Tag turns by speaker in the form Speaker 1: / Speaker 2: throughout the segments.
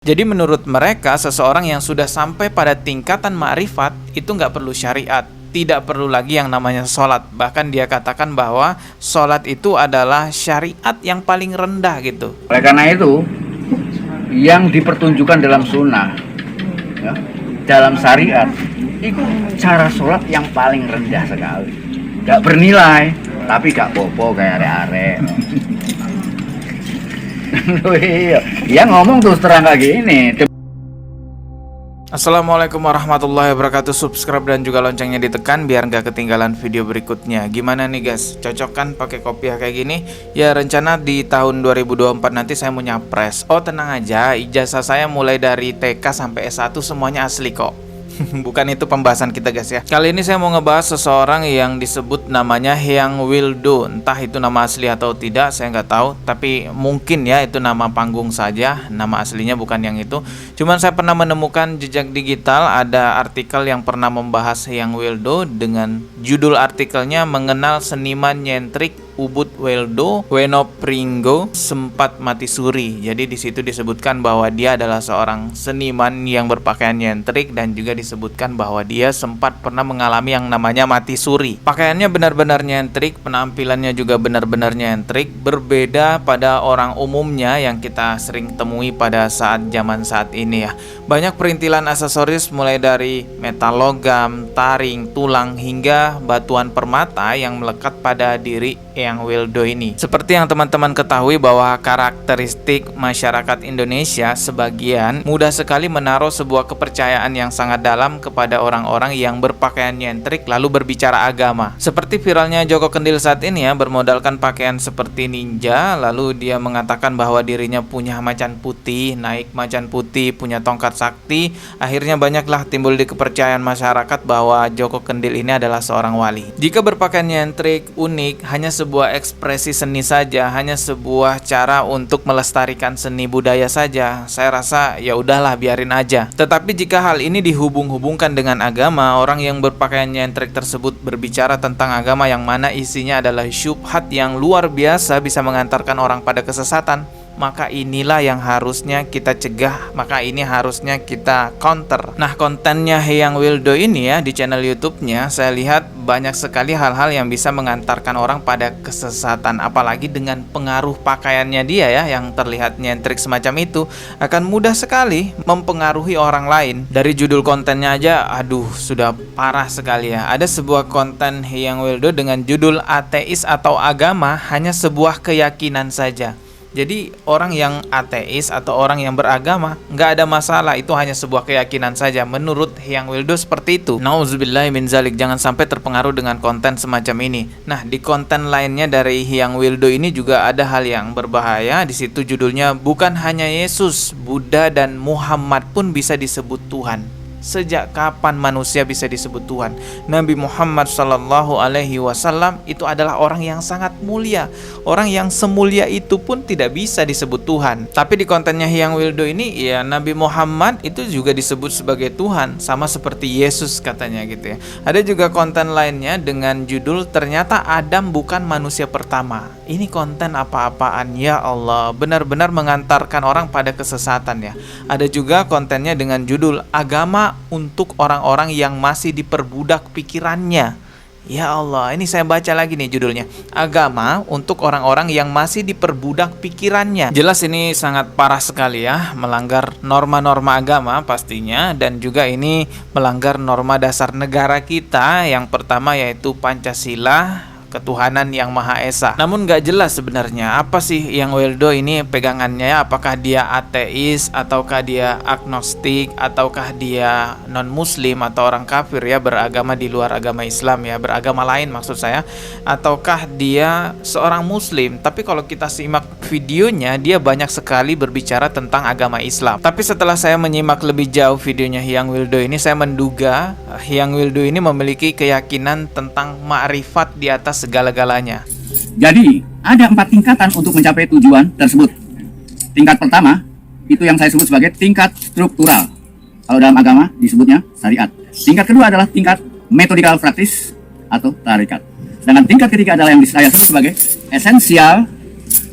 Speaker 1: Jadi menurut mereka, seseorang yang sudah sampai pada tingkatan ma'rifat itu nggak perlu syariat, tidak perlu lagi yang namanya sholat. Bahkan dia katakan bahwa sholat itu adalah syariat yang paling rendah gitu.
Speaker 2: Oleh karena itu, yang dipertunjukkan dalam sunnah, ya, dalam syariat, itu cara sholat yang paling rendah sekali. Gak bernilai, tapi gak popo kayak arek-arek. Iya ngomong terus terang kayak gini.
Speaker 1: Assalamualaikum warahmatullahi wabarakatuh. Subscribe dan juga loncengnya ditekan biar nggak ketinggalan video berikutnya. Gimana nih guys, cocok kan pakai kopiah kayak gini? Ya rencana di tahun 2024 nanti saya mau nyapres. Oh tenang aja, ijazah saya mulai dari TK sampai S1 semuanya asli kok. Bukan itu pembahasan kita guys ya. Kali ini saya mau ngebahas seseorang yang disebut namanya Hyang Wildo. Entah itu nama asli atau tidak saya nggak tahu, tapi mungkin ya itu nama panggung saja, nama aslinya bukan yang itu. Cuman saya pernah menemukan jejak digital, ada artikel yang pernah membahas Hyang Wildo dengan judul artikelnya mengenal seniman nyentrik Ubud Weldo Wenopringgo sempat mati suri. Jadi di situ disebutkan bahwa dia adalah seorang seniman yang berpakaian nyentrik dan juga disebutkan bahwa dia sempat pernah mengalami yang namanya mati suri. Pakaiannya benar-benar nyentrik, penampilannya juga benar-benar nyentrik, berbeda pada orang umumnya yang kita sering temui pada zaman saat ini ya. Banyak perintilan aksesoris mulai dari metal logam, taring, tulang hingga batuan permata yang melekat pada diri Hyang Wildo ini. Seperti yang teman-teman ketahui bahwa karakteristik masyarakat Indonesia sebagian mudah sekali menaruh sebuah kepercayaan yang sangat dalam kepada orang-orang yang berpakaian nyentrik lalu berbicara agama. Seperti viralnya Joko Kendil saat ini ya, bermodalkan pakaian seperti ninja, lalu dia mengatakan bahwa dirinya punya macan putih, naik macan putih, punya tongkat sakti. Akhirnya banyaklah timbul di kepercayaan masyarakat bahwa Joko Kendil ini adalah seorang wali. Jika berpakaian nyentrik unik, hanya sebuah ekspresi seni saja, hanya sebuah cara untuk melestarikan seni budaya saja, saya rasa ya udahlah biarin aja. Tetapi jika hal ini dihubung-hubungkan dengan agama, orang yang berpakaian nyentrik tersebut berbicara tentang agama yang mana isinya adalah syubhat yang luar biasa bisa mengantarkan orang pada kesesatan, maka inilah yang harusnya kita cegah, maka ini harusnya kita counter. Nah, kontennya Hyang Wildo ini ya di channel YouTube-nya, saya lihat banyak sekali hal-hal yang bisa mengantarkan orang pada kesesatan, apalagi dengan pengaruh pakaiannya dia ya yang terlihat nyentrik semacam itu akan mudah sekali mempengaruhi orang lain. Dari judul kontennya aja aduh sudah parah sekali ya. Ada sebuah konten Hyang Wildo dengan judul ateis atau agama hanya sebuah keyakinan saja. Jadi orang yang ateis atau orang yang beragama nggak ada masalah, itu hanya sebuah keyakinan saja. Menurut Hyang Wildo seperti itu. Nauzubillahi min zalik, jangan sampai terpengaruh dengan konten semacam ini. Nah di konten lainnya dari Hyang Wildo ini juga ada hal yang berbahaya. Di situ judulnya bukan hanya Yesus, Buddha dan Muhammad pun bisa disebut Tuhan. Sejak kapan manusia bisa disebut Tuhan? Nabi Muhammad SAW itu adalah orang yang sangat mulia. Orang yang semulia itu pun tidak bisa disebut Tuhan. Tapi di kontennya Hyang Wildo ini ya Nabi Muhammad itu juga disebut sebagai Tuhan, sama seperti Yesus katanya gitu ya. Ada juga konten lainnya dengan judul ternyata Adam bukan manusia pertama. Ini konten apa-apaan ya Allah, benar-benar mengantarkan orang pada kesesatan ya. Ada juga kontennya dengan judul agama untuk orang-orang yang masih diperbudak pikirannya. Ya Allah, ini saya baca lagi nih judulnya. Agama untuk orang-orang yang masih diperbudak pikirannya. Jelas ini sangat parah sekali ya, melanggar norma-norma agama pastinya, dan juga ini melanggar norma dasar negara kita. Yang pertama yaitu Pancasila, ketuhanan yang Maha Esa. Namun gak jelas sebenarnya apa sih Hyang Wildo ini pegangannya, apakah dia ateis ataukah dia agnostik ataukah dia non muslim atau orang kafir ya, beragama di luar agama Islam ya, beragama lain maksud saya, ataukah dia seorang muslim. Tapi kalau kita simak videonya dia banyak sekali berbicara tentang agama Islam. Tapi setelah saya menyimak lebih jauh videonya Hyang Wildo ini, saya menduga Hyang Wildo ini memiliki keyakinan tentang ma'rifat di atas segala-galanya.
Speaker 2: Jadi ada 4 tingkatan untuk mencapai tujuan tersebut. Tingkat pertama itu yang saya sebut sebagai tingkat struktural. Kalau dalam agama disebutnya syariat. Tingkat kedua adalah tingkat metodikal praktis atau tarikat. Sedangkan tingkat ketiga adalah yang saya sebut sebagai esensial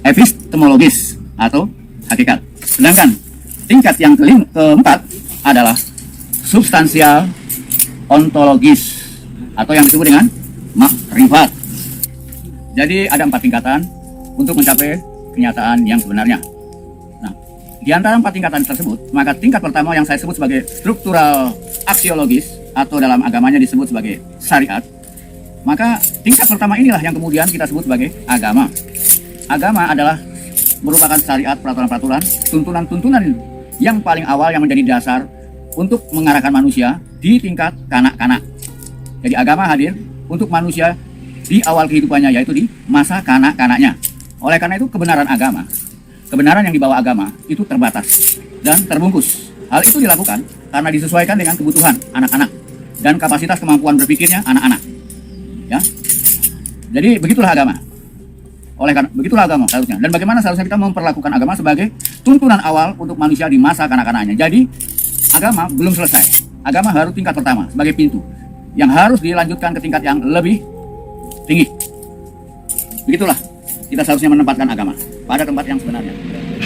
Speaker 2: epistemologis atau hakikat. Sedangkan tingkat yang keempat adalah substansial ontologis atau yang disebut dengan makrifat. Jadi ada 4 tingkatan untuk mencapai kenyataan yang sebenarnya. Nah, di antara 4 tingkatan tersebut, maka tingkat pertama yang saya sebut sebagai struktural aksiologis atau dalam agamanya disebut sebagai syariat. Maka tingkat pertama inilah yang kemudian kita sebut sebagai agama. Agama adalah merupakan syariat, peraturan-peraturan, tuntunan-tuntunan yang paling awal yang menjadi dasar untuk mengarahkan manusia di tingkat kanak-kanak. Jadi agama hadir untuk manusia di awal kehidupannya, yaitu di masa kanak-kanaknya. Oleh karena itu kebenaran agama, kebenaran yang dibawa agama itu terbatas dan terbungkus. Hal itu dilakukan karena disesuaikan dengan kebutuhan anak-anak dan kapasitas kemampuan berpikirnya anak-anak. Ya, jadi begitulah agama. Oleh karena begitulah agama seharusnya. Dan bagaimana seharusnya kita memperlakukan agama sebagai tuntunan awal untuk manusia di masa kanak-kanaknya. Jadi agama belum selesai. Agama harus tingkat pertama sebagai pintu yang harus dilanjutkan ke tingkat yang lebih tinggi. Begitulah kita seharusnya menempatkan agama pada tempat yang sebenarnya.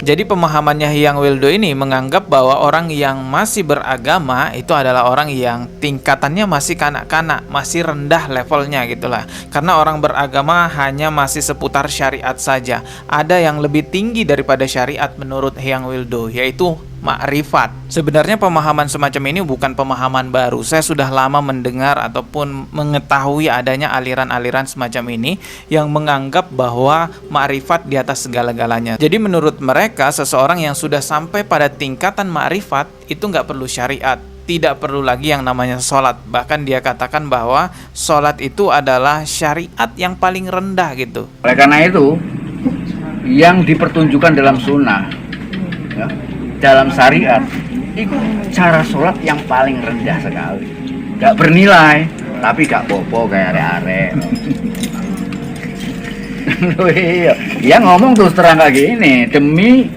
Speaker 1: Jadi pemahamannya Hyang Wildo ini menganggap bahwa orang yang masih beragama itu adalah orang yang tingkatannya masih kanak-kanak, masih rendah levelnya gitulah. Karena orang beragama hanya masih seputar syariat saja. Ada yang lebih tinggi daripada syariat menurut Hyang Wildo, yaitu makrifat. Sebenarnya pemahaman semacam ini bukan pemahaman baru. Saya sudah lama mendengar ataupun mengetahui adanya aliran-aliran semacam ini yang menganggap bahwa makrifat di atas segala-galanya. Jadi menurut mereka, seseorang yang sudah sampai pada tingkatan makrifat itu nggak perlu syariat, tidak perlu lagi yang namanya sholat. Bahkan dia katakan bahwa sholat itu adalah syariat yang paling rendah gitu.
Speaker 2: Oleh karena itu, yang dipertunjukkan dalam sunnah, ya, dalam syariat, itu cara sholat yang paling rendah sekali. Gak bernilai, tapi gak popo kayak are-are. Ya ngomong terus terang kayak gini, demi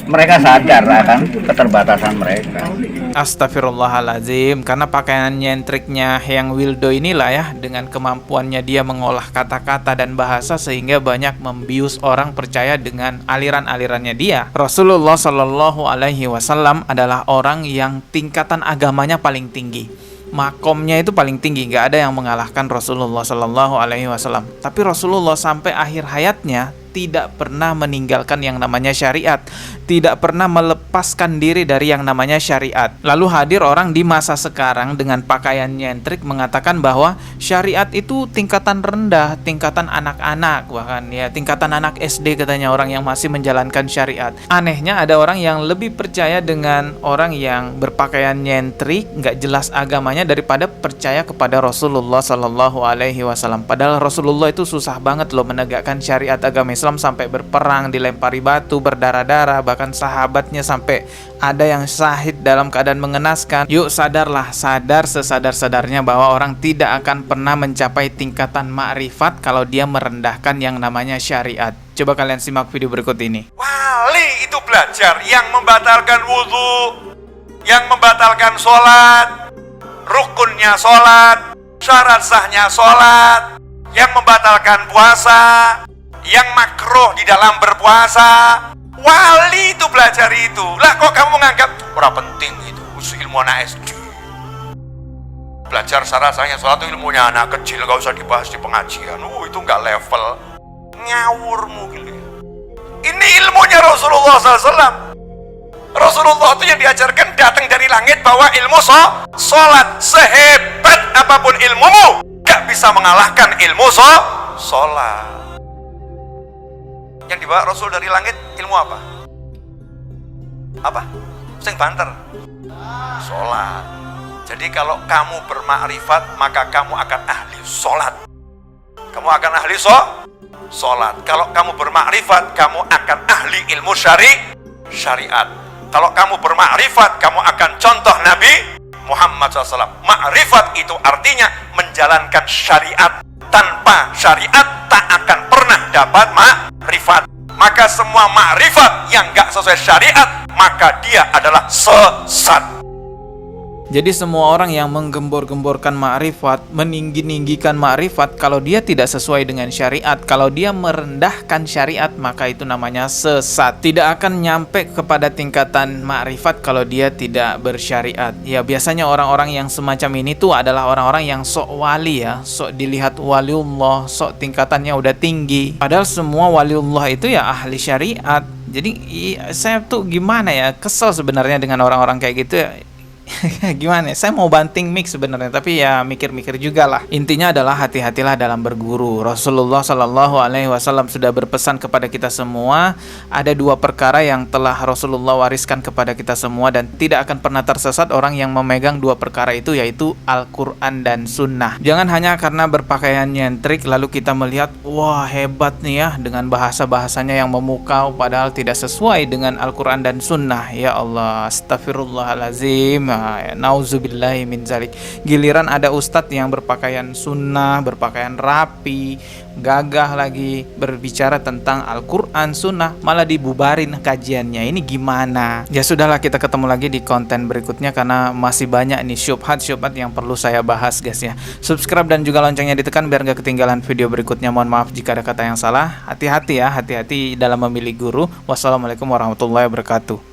Speaker 2: mereka sadar akan keterbatasan mereka.
Speaker 1: Astagfirullahaladzim, karena pakaian nyentriknya Hyang Wildo inilah ya, dengan kemampuannya dia mengolah kata-kata dan bahasa sehingga banyak membius orang percaya dengan aliran-alirannya dia. Rasulullah Shallallahu Alaihi Wasallam adalah orang yang tingkatan agamanya paling tinggi, makomnya itu paling tinggi, nggak ada yang mengalahkan Rasulullah Shallallahu Alaihi Wasallam. Tapi Rasulullah sampai akhir hayatnya tidak pernah meninggalkan yang namanya syariat, tidak pernah melepaskan diri dari yang namanya syariat. Lalu hadir orang di masa sekarang dengan pakaian nyentrik mengatakan bahwa syariat itu tingkatan rendah, tingkatan anak-anak, bahkan ya tingkatan anak SD katanya orang yang masih menjalankan syariat. Anehnya ada orang yang lebih percaya dengan orang yang berpakaian nyentrik, nggak jelas agamanya daripada percaya kepada Rasulullah Sallallahu Alaihi Wasallam. Padahal Rasulullah itu susah banget loh menegakkan syariat agama Islam, sampai berperang, dilempari batu, berdarah-darah, bahkan sahabatnya sampai ada yang syahid dalam keadaan mengenaskan. Yuk sadarlah, sadar sesadar-sadarnya bahwa orang tidak akan pernah mencapai tingkatan makrifat kalau dia merendahkan yang namanya syariat. Coba kalian simak video berikut ini.
Speaker 3: Wali itu belajar yang membatalkan wudhu, yang membatalkan sholat, rukunnya sholat, syarat sahnya sholat, yang membatalkan puasa, yang makruh di dalam berpuasa. Wali itu belajar itu. Lah kok kamu menganggap ora penting itu, usul ilmu anak SD. Belajar syarat-syaratnya sholat itu ilmunya anak kecil, gak usah dibahas di pengajian. Itu gak level. Ngawurmu gitu. Ini ilmunya Rasulullah SAW. Rasulullah itu yang diajarkan datang dari langit bahwa ilmu sholat. Sehebat apapun ilmumu, gak bisa mengalahkan ilmu sholat. Yang dibawa Rasul dari langit ilmu apa? Apa? Sing banter. Sholat. Jadi kalau kamu bermakrifat, maka kamu akan ahli sholat. Kamu akan ahli sholat. Kalau kamu bermakrifat, kamu akan ahli ilmu syariat. Kalau kamu bermakrifat, kamu akan contoh Nabi Muhammad SAW. Makrifat itu artinya menjalankan syariat. Tanpa syariat tak akan pernah dapat makrifat. Maka semua makrifat yang gak sesuai syariat, maka dia adalah sesat.
Speaker 1: Jadi semua orang yang menggembor-gemborkan ma'rifat, meninggi-ninggikan ma'rifat, kalau dia tidak sesuai dengan syariat, kalau dia merendahkan syariat, maka itu namanya sesat. Tidak akan nyampe kepada tingkatan ma'rifat kalau dia tidak bersyariat. Ya, biasanya orang-orang yang semacam ini tuh adalah orang-orang yang sok wali ya, sok dilihat waliullah, sok tingkatannya udah tinggi. Padahal semua waliullah itu ya ahli syariat. Jadi saya tuh gimana ya, kesel sebenarnya dengan orang-orang kayak gitu ya. Gimana ya? Saya mau banting mic sebenarnya, tapi ya mikir-mikir juga lah. Intinya adalah hati-hatilah dalam berguru. Rasulullah Shallallahu Alaihi Wasallam sudah berpesan kepada kita semua, ada dua perkara yang telah Rasulullah wariskan kepada kita semua dan tidak akan pernah tersesat orang yang memegang dua perkara itu, yaitu Al-Quran dan Sunnah. Jangan hanya karena berpakaian nyentrik lalu kita melihat, wah hebat nih ya dengan bahasa-bahasanya yang memukau, padahal tidak sesuai dengan Al-Quran dan Sunnah. Ya Allah, astagfirullahalazim. Nauzubillahi min zalik. Giliran ada ustadz yang berpakaian sunnah, berpakaian rapi, gagah lagi, berbicara tentang Al-Quran, Sunnah, malah dibubarin kajiannya. Ini gimana? Ya sudahlah, kita ketemu lagi di konten berikutnya karena masih banyak nih syubhat-syubhat yang perlu saya bahas guys ya. Subscribe dan juga loncengnya ditekan biar gak ketinggalan video berikutnya. Mohon maaf jika ada kata yang salah. Hati-hati ya, hati-hati dalam memilih guru. Wassalamualaikum warahmatullahi wabarakatuh.